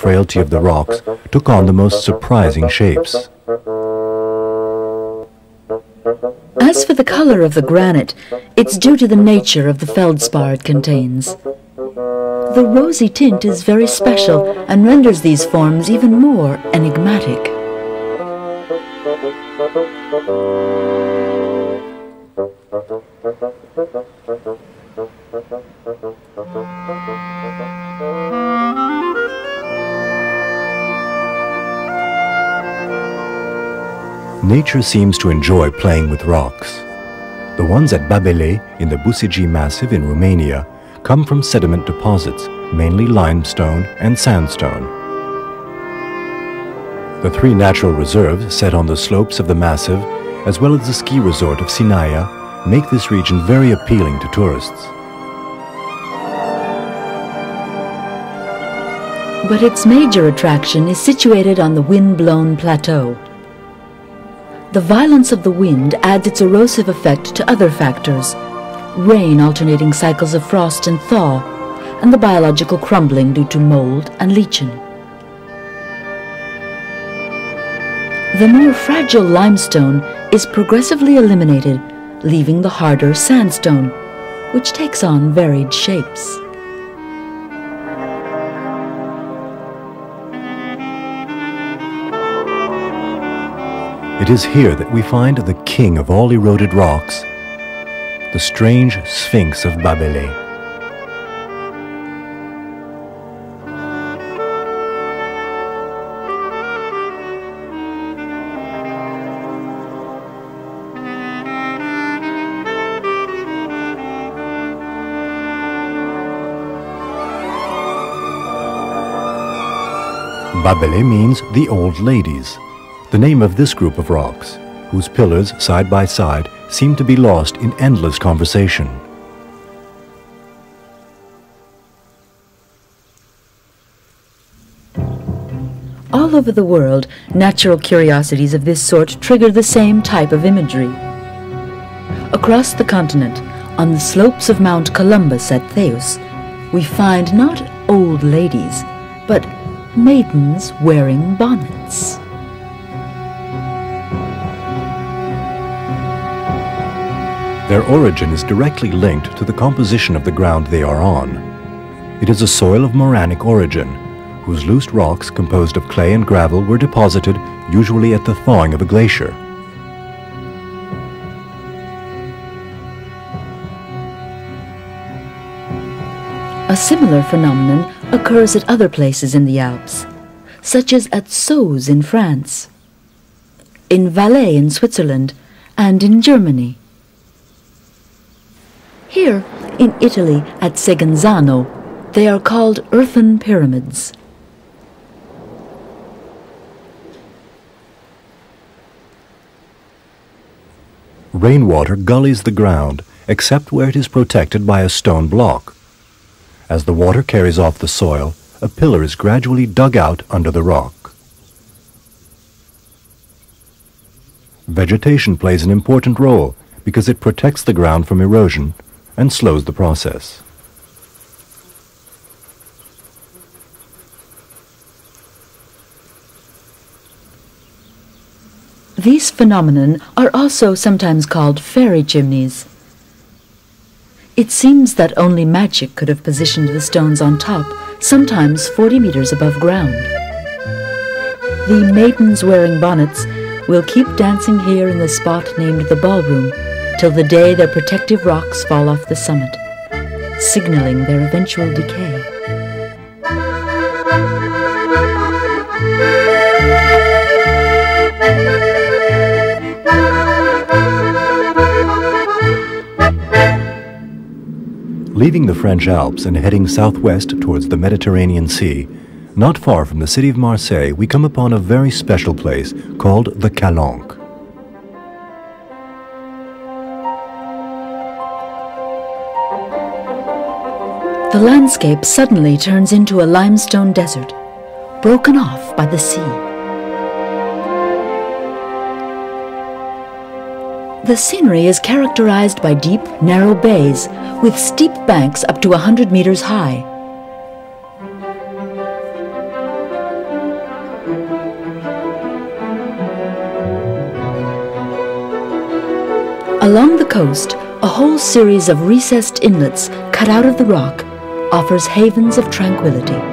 frailty of the rocks took on the most surprising shapes. As for the color of the granite, it's due to the nature of the feldspar it contains. The rosy tint is very special and renders these forms even more enigmatic. Nature seems to enjoy playing with rocks. The ones at Babele in the Busigi Massif in Romania come from sediment deposits, mainly limestone and sandstone. The 3 natural reserves set on the slopes of the massif, as well as the ski resort of Sinaia, make this region very appealing to tourists. But its major attraction is situated on the wind-blown plateau. The violence of the wind adds its erosive effect to other factors: rain alternating cycles of frost and thaw, and the biological crumbling due to mold and lichen. The more fragile limestone is progressively eliminated, leaving the harder sandstone, which takes on varied shapes. It is here that we find the king of all eroded rocks, the strange Sphinx of Babele. Babele means the old ladies, the name of this group of rocks, whose pillars side by side seem to be lost in endless conversation. All over the world, natural curiosities of this sort trigger the same type of imagery. Across the continent, on the slopes of Mount Columbus at Theus, we find not old ladies, but maidens wearing bonnets. Their origin is directly linked to the composition of the ground they are on. It is a soil of moranic origin, whose loose rocks composed of clay and gravel were deposited usually at the thawing of a glacier. A similar phenomenon occurs at other places in the Alps, such as at Sauze in France, in Valais in Switzerland, and in Germany. Here, in Italy, at Segenzano, they are called earthen pyramids. Rainwater gullies the ground, except where it is protected by a stone block. As the water carries off the soil, a pillar is gradually dug out under the rock. Vegetation plays an important role because it protects the ground from erosion and slows the process. These phenomenon are also sometimes called fairy chimneys. It seems that only magic could have positioned the stones on top, sometimes 40 meters above ground. The maidens wearing bonnets will keep dancing here in the spot named the ballroom till the day their protective rocks fall off the summit, signaling their eventual decay. Leaving the French Alps and heading southwest towards the Mediterranean Sea, not far from the city of Marseille, we come upon a very special place called the Calanque. The landscape suddenly turns into a limestone desert, broken off by the sea. The scenery is characterized by deep, narrow bays with steep banks up to 100 meters high. Along the coast, a whole series of recessed inlets cut out of the rock offers havens of tranquility.